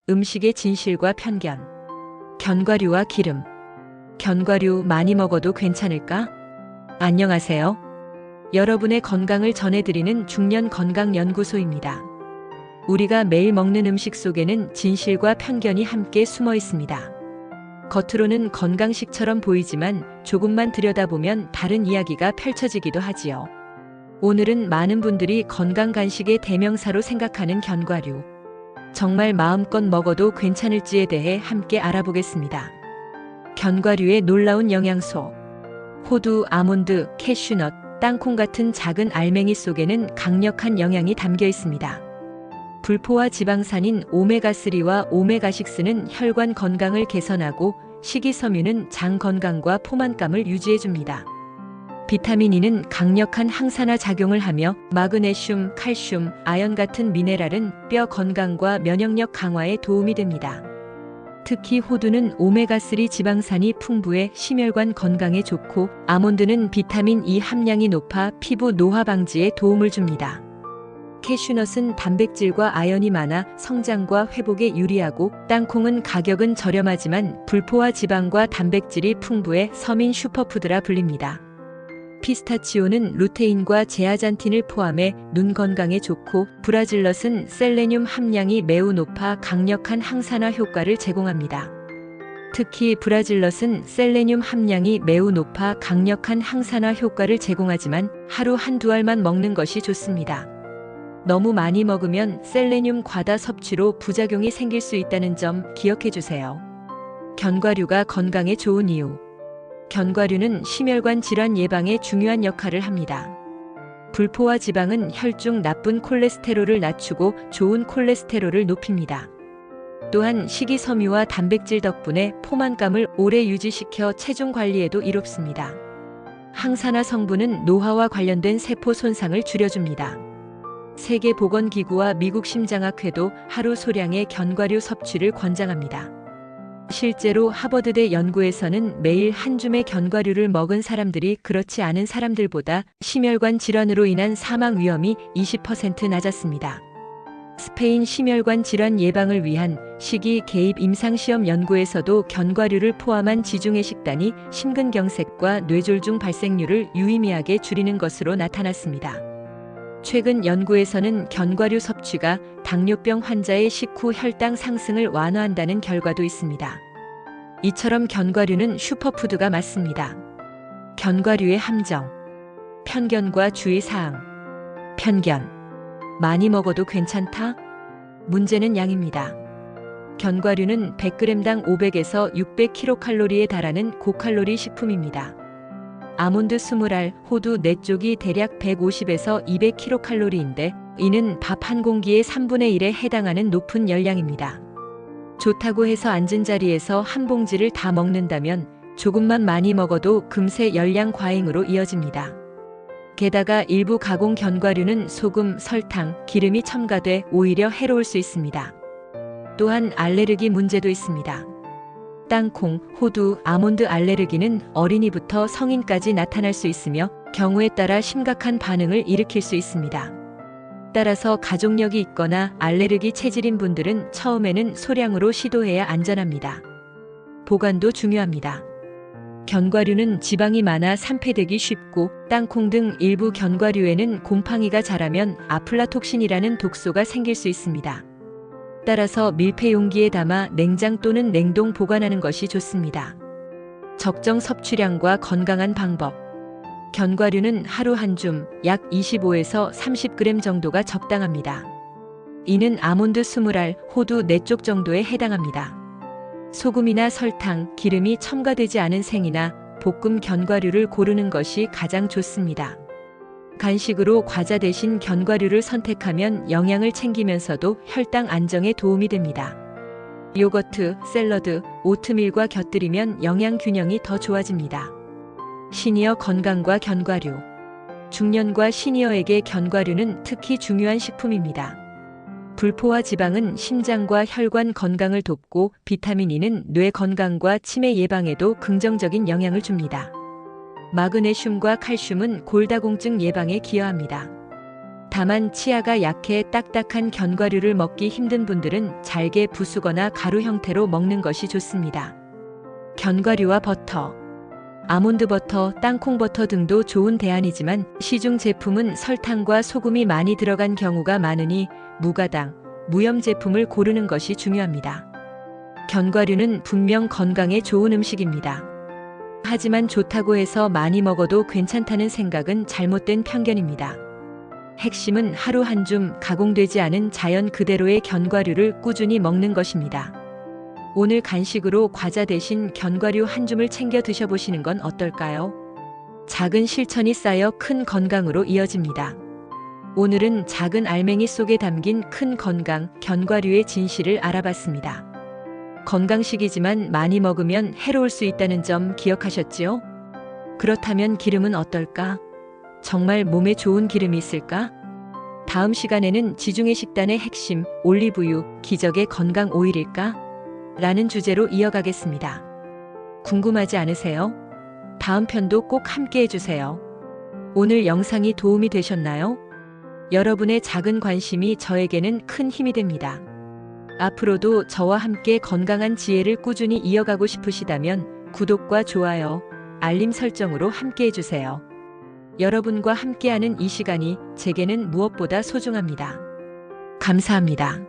음식의 진실과 편견. 견과류와 기름. 견과류 많이 먹어도 괜찮을까? 안녕하세요. 여러분의 건강을 전해드리는 중년건강연구소입니다. 우리가 매일 먹는 음식 속에는 진실과 편견이 함께 숨어 있습니다. 겉으로는 건강식처럼 보이지만 조금만 들여다보면 다른 이야기가 펼쳐지기도 하지요. 오늘은 많은 분들이 건강 간식의 대명사로 생각하는 견과류. 정말 마음껏 먹어도 괜찮을지에 대해 함께 알아보겠습니다. 견과류의 놀라운 영양소. 호두, 아몬드, 캐슈넛, 땅콩 같은 작은 알맹이 속에는 강력한 영양이 담겨 있습니다. 불포화 지방산인 오메가3와 오메가6는 혈관 건강을 개선하고 식이섬유는 장 건강과 포만감을 유지해줍니다. 비타민 E는 강력한 항산화 작용을 하며 마그네슘, 칼슘, 아연 같은 미네랄은 뼈 건강과 면역력 강화에 도움이 됩니다. 특히 호두는 오메가3 지방산이 풍부해 심혈관 건강에 좋고 아몬드는 비타민 E 함량이 높아 피부 노화 방지에 도움을 줍니다. 캐슈넛은 단백질과 아연이 많아 성장과 회복에 유리하고 땅콩은 가격은 저렴하지만 불포화 지방과 단백질이 풍부해 서민 슈퍼푸드라 불립니다. 피스타치오는 루테인과 제아잔틴을 포함해 눈 건강에 좋고 브라질넛은 셀레늄 함량이 매우 높아 강력한 항산화 효과를 제공합니다. 특히 브라질넛은 셀레늄 함량이 매우 높아 강력한 항산화 효과를 제공하지만 하루 한두 알만 먹는 것이 좋습니다. 너무 많이 먹으면 셀레늄 과다 섭취로 부작용이 생길 수 있다는 점 기억해 주세요. 견과류가 건강에 좋은 이유. 견과류는 심혈관 질환 예방에 중요한 역할을 합니다. 불포화 지방은 혈중 나쁜 콜레스테롤을 낮추고 좋은 콜레스테롤을 높입니다. 또한 식이섬유와 단백질 덕분에 포만감을 오래 유지시켜 체중 관리에도 이롭습니다. 항산화 성분은 노화와 관련된 세포 손상을 줄여줍니다. 세계보건기구와 미국 심장학회도 하루 소량의 견과류 섭취를 권장합니다. 실제로 하버드대 연구에서는 매일 한 줌의 견과류를 먹은 사람들이 그렇지 않은 사람들보다 심혈관 질환으로 인한 사망 위험이 20% 낮았습니다. 스페인 심혈관 질환 예방을 위한 식이 개입 임상시험 연구에서도 견과류를 포함한 지중해 식단이 심근경색과 뇌졸중 발생률을 유의미하게 줄이는 것으로 나타났습니다. 최근 연구에서는 견과류 섭취가 당뇨병 환자의 식후 혈당 상승을 완화한다는 결과도 있습니다. 이처럼 견과류는 슈퍼푸드가 맞습니다. 견과류의 함정. 편견과 주의사항. 편견. 많이 먹어도 괜찮다? 문제는 양입니다. 견과류는 100g당 500에서 600kcal에 달하는 고칼로리 식품입니다. 아몬드 20알, 호두 4쪽이 대략 150에서 200kcal인데 이는 밥 한 공기의 3분의 1에 해당하는 높은 열량입니다. 좋다고 해서 앉은 자리에서 한 봉지를 다 먹는다면 조금만 많이 먹어도 금세 열량 과잉으로 이어집니다. 게다가 일부 가공 견과류는 소금, 설탕, 기름이 첨가돼 오히려 해로울 수 있습니다. 또한 알레르기 문제도 있습니다. 땅콩, 호두, 아몬드 알레르기는 어린이부터 성인까지 나타날 수 있으며 경우에 따라 심각한 반응을 일으킬 수 있습니다. 따라서 가족력이 있거나 알레르기 체질인 분들은 처음에는 소량으로 시도해야 안전합니다. 보관도 중요합니다. 견과류는 지방이 많아 산패되기 쉽고 땅콩 등 일부 견과류에는 곰팡이가 자라면 아플라톡신이라는 독소가 생길 수 있습니다. 따라서 밀폐 용기에 담아 냉장 또는 냉동 보관하는 것이 좋습니다. 적정 섭취량과 건강한 방법. 견과류는 하루 한 줌, 약 25에서 30g 정도가 적당합니다. 이는 아몬드 20알, 호두 4쪽 정도에 해당합니다. 소금이나 설탕, 기름이 첨가되지 않은 생이나 볶음 견과류를 고르는 것이 가장 좋습니다. 간식으로 과자 대신 견과류를 선택하면 영양을 챙기면서도 혈당 안정에 도움이 됩니다. 요거트, 샐러드, 오트밀과 곁들이면 영양 균형이 더 좋아집니다. 시니어 건강과 견과류. 중년과 시니어에게 견과류는 특히 중요한 식품입니다. 불포화 지방은 심장과 혈관 건강을 돕고 비타민 E는 뇌 건강과 치매 예방에도 긍정적인 영향을 줍니다. 마그네슘과 칼슘은 골다공증 예방에 기여합니다. 다만 치아가 약해 딱딱한 견과류를 먹기 힘든 분들은 잘게 부수거나 가루 형태로 먹는 것이 좋습니다. 견과류와 버터, 아몬드 버터, 땅콩 버터 등도 좋은 대안이지만 시중 제품은 설탕과 소금이 많이 들어간 경우가 많으니 무가당, 무염 제품을 고르는 것이 중요합니다. 견과류는 분명 건강에 좋은 음식입니다. 하지만 좋다고 해서 많이 먹어도 괜찮다는 생각은 잘못된 편견입니다. 핵심은 하루 한 줌 가공되지 않은 자연 그대로의 견과류를 꾸준히 먹는 것입니다. 오늘 간식으로 과자 대신 견과류 한 줌을 챙겨 드셔보시는 건 어떨까요? 작은 실천이 쌓여 큰 건강으로 이어집니다. 오늘은 작은 알맹이 속에 담긴 큰 건강, 견과류의 진실을 알아봤습니다. 건강식이지만 많이 먹으면 해로울 수 있다는 점 기억하셨지요? 그렇다면 기름은 어떨까? 정말 몸에 좋은 기름이 있을까? 다음 시간에는 지중해 식단의 핵심, 올리브유, 기적의 건강 오일일까? 라는 주제로 이어가겠습니다. 궁금하지 않으세요? 다음 편도 꼭 함께 해주세요. 오늘 영상이 도움이 되셨나요? 여러분의 작은 관심이 저에게는 큰 힘이 됩니다. 앞으로도 저와 함께 건강한 지혜를 꾸준히 이어가고 싶으시다면 구독과 좋아요, 알림 설정으로 함께 해주세요. 여러분과 함께하는 이 시간이 제게는 무엇보다 소중합니다. 감사합니다.